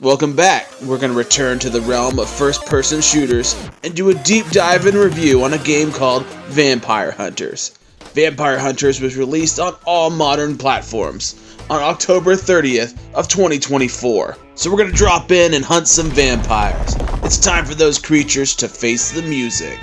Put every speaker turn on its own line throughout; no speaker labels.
Welcome back. We're going to return to the realm of first-person shooters and do a deep dive and review on a game called Vampire Hunters. Vampire Hunters was released on all modern platforms on October 30th of 2024. So we're going to drop in and hunt some vampires. It's time for those creatures to face the music.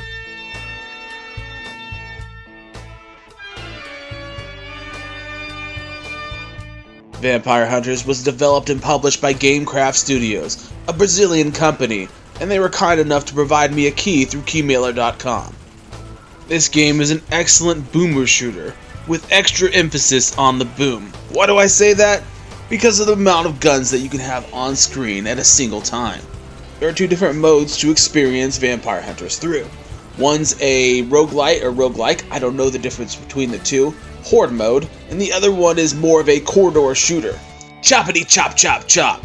Vampire Hunters was developed and published by GameCraft Studios, a Brazilian company, and they were kind enough to provide me a key through keymailer.com. This game is an excellent boomer shooter, with extra emphasis on the boom. Why do I say that? Because of the amount of guns that you can have on screen at a single time. There are two different modes to experience Vampire Hunters through. One's a roguelite or roguelike, I don't know the difference between the two, horde mode, and the other one is more of a corridor shooter. Choppity chop chop chop!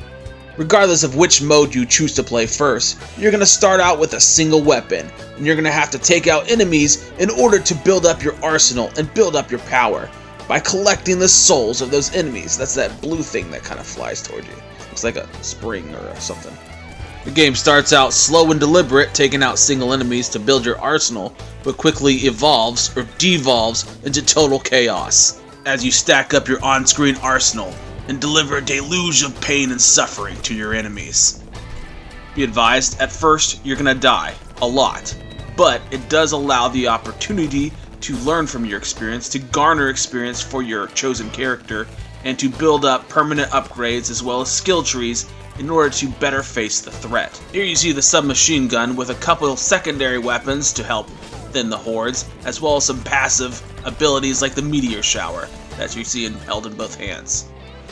Regardless of which mode you choose to play first, you're going to start out with a single weapon, and you're going to have to take out enemies in order to build up your arsenal and build up your power by collecting the souls of those enemies. That's that blue thing that kind of flies toward you. Looks like a spring or something. The game starts out slow and deliberate, taking out single enemies to build your arsenal, but quickly evolves or devolves into total chaos as you stack up your on-screen arsenal and deliver a deluge of pain and suffering to your enemies. Be advised, at first you're gonna die, a lot, but it does allow the opportunity to learn from your experience, to garner experience for your chosen character, and to build up permanent upgrades as well as skill trees in order to better face the threat. Here you see the submachine gun with a couple secondary weapons to help thin the hordes, as well as some passive abilities like the meteor shower that you see held in both hands.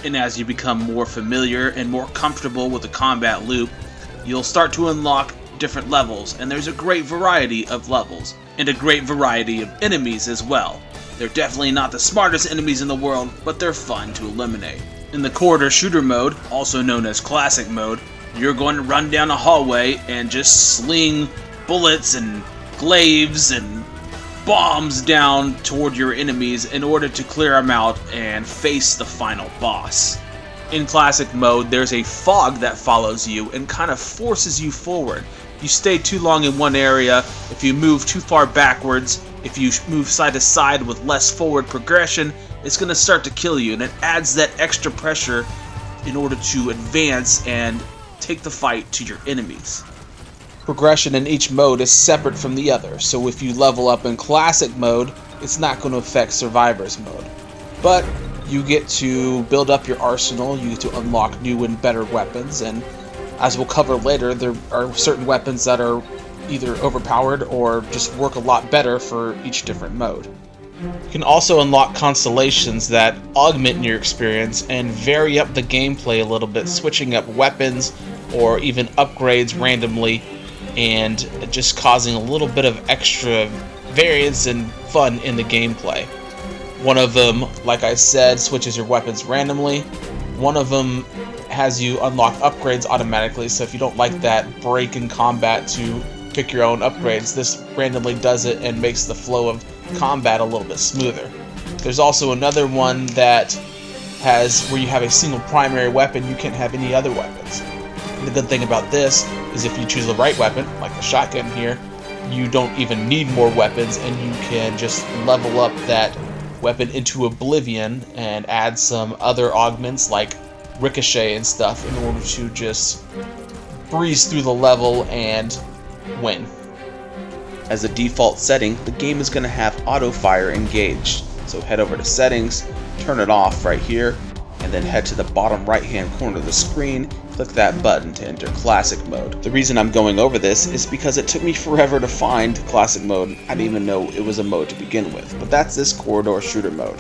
And as you become more familiar and more comfortable with the combat loop, you'll start to unlock different levels, and there's a great variety of levels, and a great variety of enemies as well. They're definitely not the smartest enemies in the world, but they're fun to eliminate. In the corridor shooter mode, also known as classic mode, you're going to run down a hallway and just sling bullets and glaives and bombs down toward your enemies in order to clear them out and face the final boss. In classic mode, there's a fog that follows you and kind of forces you forward. You stay too long in one area, if you move too far backwards, if you move side to side with less forward progression, it's going to start to kill you, and it adds that extra pressure in order to advance and take the fight to your enemies. Progression in each mode is separate from the other, so if you level up in classic mode, it's not going to affect survivors mode. But you get to build up your arsenal, you get to unlock new and better weapons, and as we'll cover later, there are certain weapons that are either overpowered or just work a lot better for each different mode. You can also unlock constellations that augment your experience and vary up the gameplay a little bit, switching up weapons or even upgrades randomly, and just causing a little bit of extra variance and fun in the gameplay. One of them, like I said, switches your weapons randomly. One of them has you unlock upgrades automatically, so if you don't like that break in combat to pick your own upgrades, this randomly does it and makes the flow of combat a little bit smoother. There's also another one that has where you have a single primary weapon, you can't have any other weapons. The good thing about this is if you choose the right weapon, like the shotgun here, you don't even need more weapons and you can just level up that weapon into oblivion and add some other augments like ricochet and stuff in order to just breeze through the level and win. As a default setting, the game is going to have auto fire engaged. So head over to settings, turn it off right here, and then head to the bottom right hand corner of the screen, click that button to enter classic mode. The reason I'm going over this is because it took me forever to find classic mode. I didn't even know it was a mode to begin with, but that's this corridor shooter mode.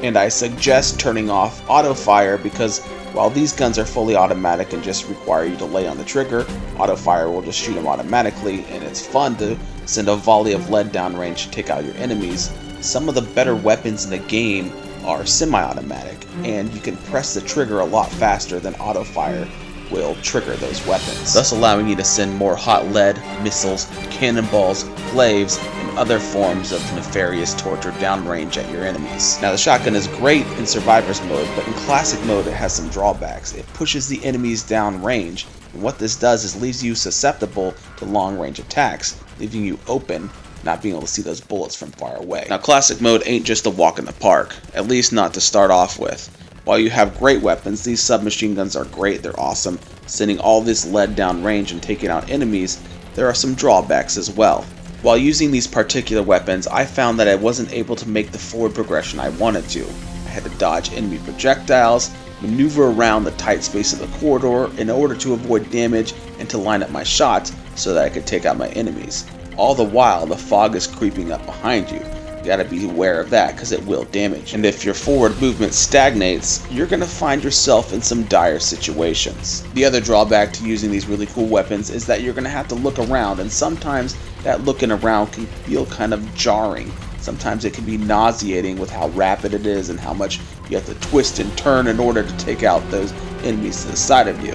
And I suggest turning off auto fire because while these guns are fully automatic and just require you to lay on the trigger, auto fire will just shoot them automatically, and it's fun to send a volley of lead downrange to take out your enemies. Some of the better weapons in the game are semi-automatic, and you can press the trigger a lot faster than auto fire will trigger those weapons, thus allowing you to send more hot lead, missiles, cannonballs, glaives, and
other forms of nefarious torture downrange at your enemies. Now the shotgun is great in survivor's mode, but in classic mode it has some drawbacks. It pushes the enemies downrange, and what this does is leaves you susceptible to long range attacks, leaving you open, not being able to see those bullets from far away. Now classic mode ain't just a walk in the park, at least not to start off with. While you have great weapons, these submachine guns are great, they're awesome, sending all this lead down range and taking out enemies, there are some drawbacks as well. While using these particular weapons, I found that I wasn't able to make the forward progression I wanted to. I had to dodge enemy projectiles, maneuver around the tight space of the corridor in order to avoid damage and to line up my shots so that I could take out my enemies. All the while, the fog is creeping up behind you. You gotta be aware of that because it will damage. And if your forward movement stagnates, you're gonna find yourself in some dire situations. The other drawback to using these really cool weapons is that you're gonna have to look around, and sometimes that looking around can feel kind of jarring. Sometimes it can be nauseating with how rapid it is and how much you have to twist and turn in order to take out those enemies to the side of you.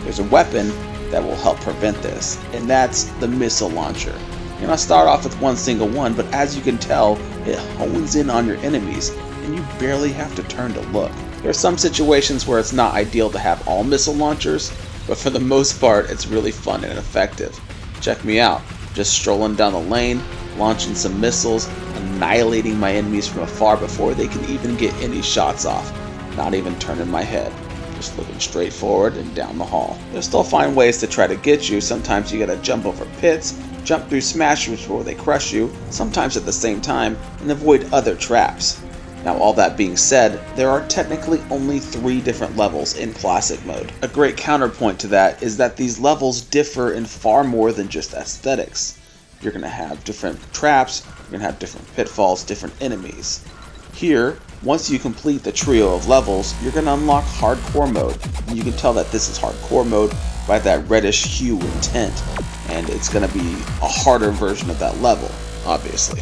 There's a weapon that will help prevent this, and that's the missile launcher. You're going to start off with one single one, but as you can tell, it hones in on your enemies, and you barely have to turn to look. There are some situations where it's not ideal to have all missile launchers, but for the most part, it's really fun and effective. Check me out, just strolling down the lane, launching some missiles, annihilating my enemies from afar before they can even get any shots off, not even turning my head. Just looking straight forward and down the hall. They'll still find ways to try to get you. Sometimes you gotta jump over pits, jump through smashers before they crush you, sometimes at the same time, and avoid other traps. Now all that being said, there are technically only 3 different levels in classic mode. A great counterpoint to that is that these levels differ in far more than just aesthetics. You're gonna have different traps, you're gonna have different pitfalls, different enemies. Here, once you complete the trio of levels, you're going to unlock hardcore mode, and you can tell that this is hardcore mode by that reddish hue and tint, and it's going to be a harder version of that level, obviously.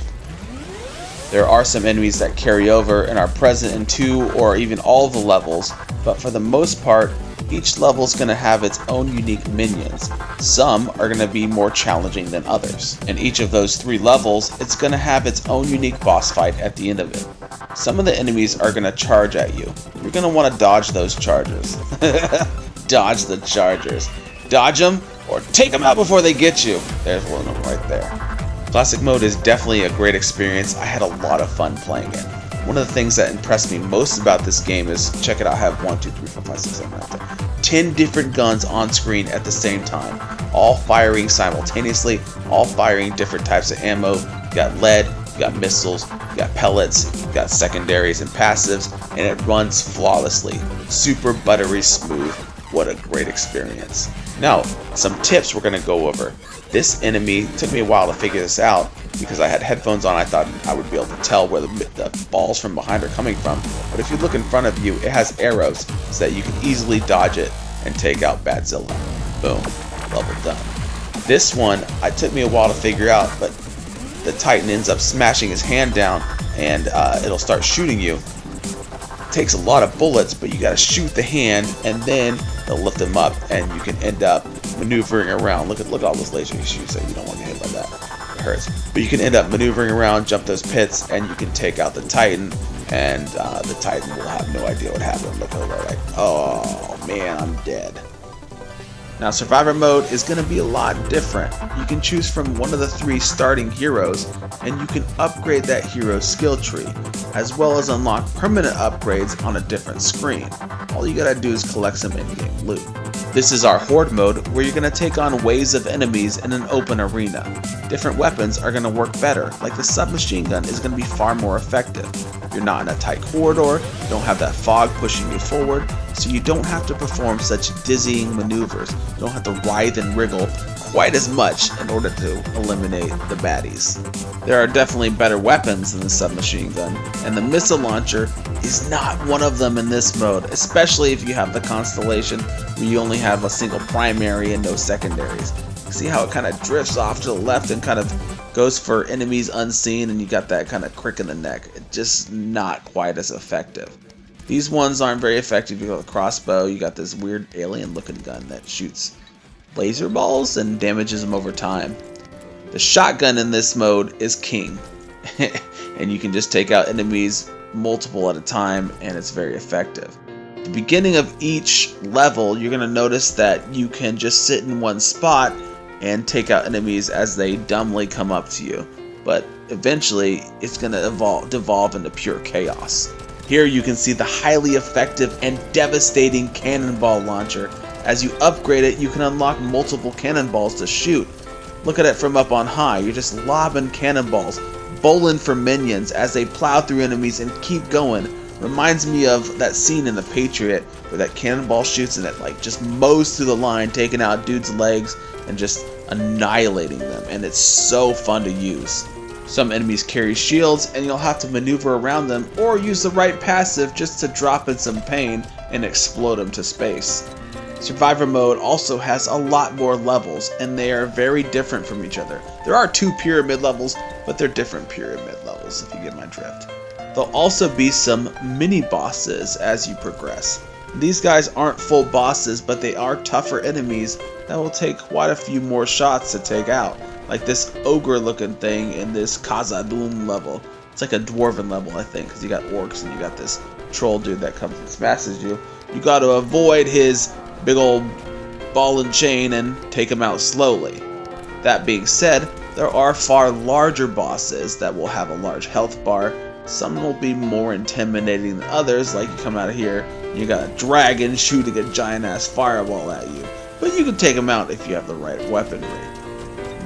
There are some enemies that carry over and are present in 2 or even all of the levels, but for the most part, each level is going to have its own unique minions. Some are going to be more challenging than others. In each of those 3 levels, it's going to have its own unique boss fight at the end of it. Some of the enemies are going to charge at you. You're going to want to dodge those chargers. Dodge the chargers. Dodge them or take them out before they get you. There's one of them right there. Classic mode is definitely a great experience. I had a lot of fun playing it. One of the things that impressed me most about this game is, check it out, I have 1, 2, 3, 4, 5, 6, 7, 8, 9, 10. 10 different guns on screen at the same time, all firing simultaneously, all firing different types of ammo. You got lead, you got missiles, you got pellets, you got secondaries and passives, and it runs flawlessly. Super buttery smooth. What a great experience. Now, some tips we're going to go over. This enemy took me a while to figure this out because I had headphones on. I thought I would be able to tell where the balls from behind are coming from. But if you look in front of you, it has arrows so that you can easily dodge it and take out Badzilla. Boom. Level done. This one, it took me a while to figure out, but the Titan ends up smashing his hand down and it'll start shooting you. It takes a lot of bullets, but you gotta shoot the hand and then they'll lift him up and you can end up maneuvering around. Look at all those laser he shoots at. You don't want to get hit by that. It hurts. But you can end up maneuvering around, jump those pits, and you can take out the Titan, and the Titan will have no idea what happened. Look over like, oh man, I'm dead. Now survivor mode is going to be a lot different. You can choose from one of the 3 starting heroes, and you can upgrade that hero's skill tree, as well as unlock permanent upgrades on a different screen. All you gotta do is collect some in-game loot. This is our horde mode, where you're going to take on waves of enemies in an open arena. Different weapons are going to work better, like the submachine gun is going to be far more effective. You're not in a tight corridor, you don't have that fog pushing you forward, so you don't have to perform such dizzying maneuvers. You don't have to writhe and wriggle quite as much in order to eliminate the baddies. There are definitely better weapons than the submachine gun, and the missile launcher is not one of them in this mode, especially if you have the Constellation where you only have a single primary and no secondaries. See how it kind of drifts off to the left and kind of goes for enemies unseen, and you got that kind of crick in the neck. It's just not quite as effective. These ones aren't very effective. You got a crossbow, you got this weird alien looking gun that shoots laser balls and damages them over time. The shotgun in this mode is king, and you can just take out enemies multiple at a time, and it's very effective. At the beginning of each level, you're going to notice that you can just sit in one spot and take out enemies as they dumbly come up to you, but eventually it's going to devolve into pure chaos. Here you can see the highly effective and devastating cannonball launcher. As you upgrade it, you can unlock multiple cannonballs to shoot. Look at it from up on high. You're just lobbing cannonballs, bowling for minions as they plow through enemies and keep going. Reminds me of that scene in The Patriot where that cannonball shoots and it like just mows through the line, taking out dudes' legs and just annihilating them. And it's so fun to use. Some enemies carry shields and you'll have to maneuver around them or use the right passive just to drop in some pain and explode them to space. Survivor mode also has a lot more levels, and they are very different from each other. There are 2 pyramid levels, but they're different pyramid levels, if you get my drift. There'll also be some mini bosses as you progress. These guys aren't full bosses, but they are tougher enemies that will take quite a few more shots to take out. Like this ogre looking thing in this Khazad-dûm level. It's like a dwarven level, I think, because you got orcs and you got this troll dude that comes and smashes you. You got to avoid his big old ball and chain and take him out slowly. That being said, there are far larger bosses that will have a large health bar. Some will be more intimidating than others, like you come out of here and you got a dragon shooting a giant ass fireball at you. But you can take him out if you have the right weaponry.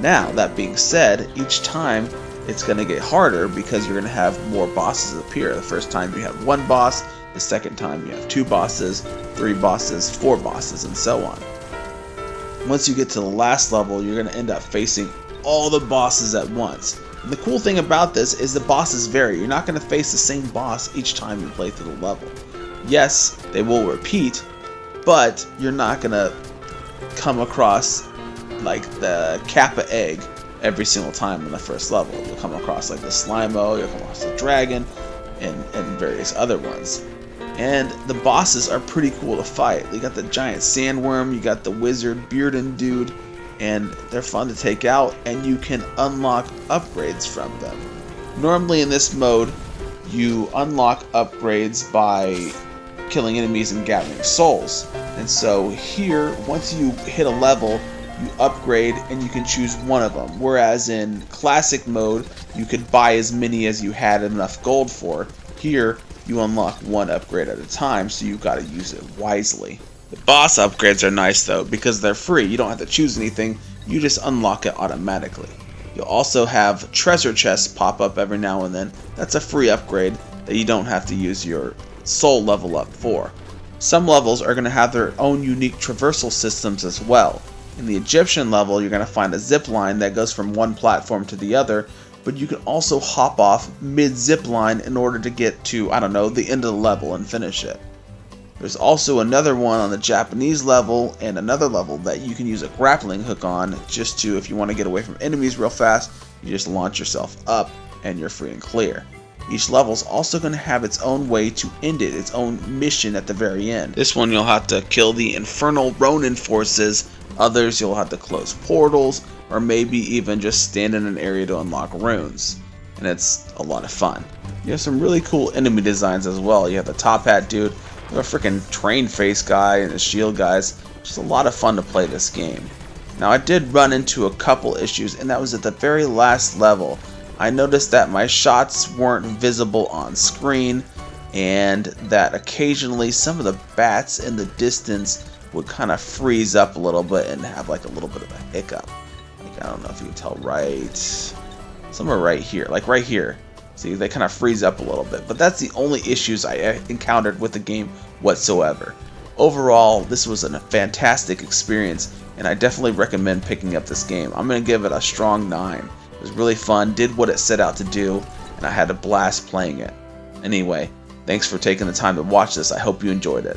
Now, that being said, each time it's going to get harder because you're going to have more bosses appear. The first time you have 1 boss, the second time you have 2 bosses, 3 bosses, 4 bosses, and so on. Once you get to the last level, you're going to end up facing all the bosses at once. And the cool thing about this is the bosses vary. You're not going to face the same boss each time you play through the level. Yes, they will repeat, but you're not going to come across like the Kappa egg every single time in the first level. You'll come across like the Slimo, you'll come across the dragon, and various other ones. And the bosses are pretty cool to fight. You got the giant sandworm, you got the wizard Bearden dude, and they're fun to take out, and you can unlock upgrades from them. Normally in this mode, you unlock upgrades by killing enemies and gathering souls. And so here, once you hit a level, you upgrade and you can choose one of them. Whereas in classic mode, you could buy as many as you had enough gold for. Here, you unlock 1 upgrade at a time, so you've got to use it wisely. The boss upgrades are nice though, because they're free. You don't have to choose anything, you just unlock it automatically. You'll also have treasure chests pop up every now and then. That's a free upgrade that you don't have to use your soul level up for. Some levels are going to have their own unique traversal systems as well. In the Egyptian level, you're going to find a zip line that goes from one platform to the other, but you can also hop off mid-zip line in order to get to, I don't know, the end of the level and finish it. There's also another one on the Japanese level and another level that you can use a grappling hook on just to, if you want to get away from enemies real fast, you just launch yourself up and you're free and clear. Each level is also going to have its own way to end it, its own mission at the very end. This one you'll have to kill the Infernal Ronin forces, others you'll have to close portals, or maybe even just stand in an area to unlock runes. And it's a lot of fun. You have some really cool enemy designs as well. You have the top hat dude, you have a freaking train face guy, and the shield guys. Just a lot of fun to play this game. Now I did run into a couple issues, and that was at the very last level. I noticed that my shots weren't visible on screen, and that occasionally some of the bats in the distance would kind of freeze up a little bit and have like a little bit of a hiccup. Like, I don't know if you can tell right somewhere right here, like right here. See, they kind of freeze up a little bit, but that's the only issues I encountered with the game whatsoever. Overall, this was a fantastic experience, and I definitely recommend picking up this game. I'm going to give it a strong 9. It was really fun, did what it set out to do, and I had a blast playing it. Anyway, thanks for taking the time to watch this. I hope you enjoyed it.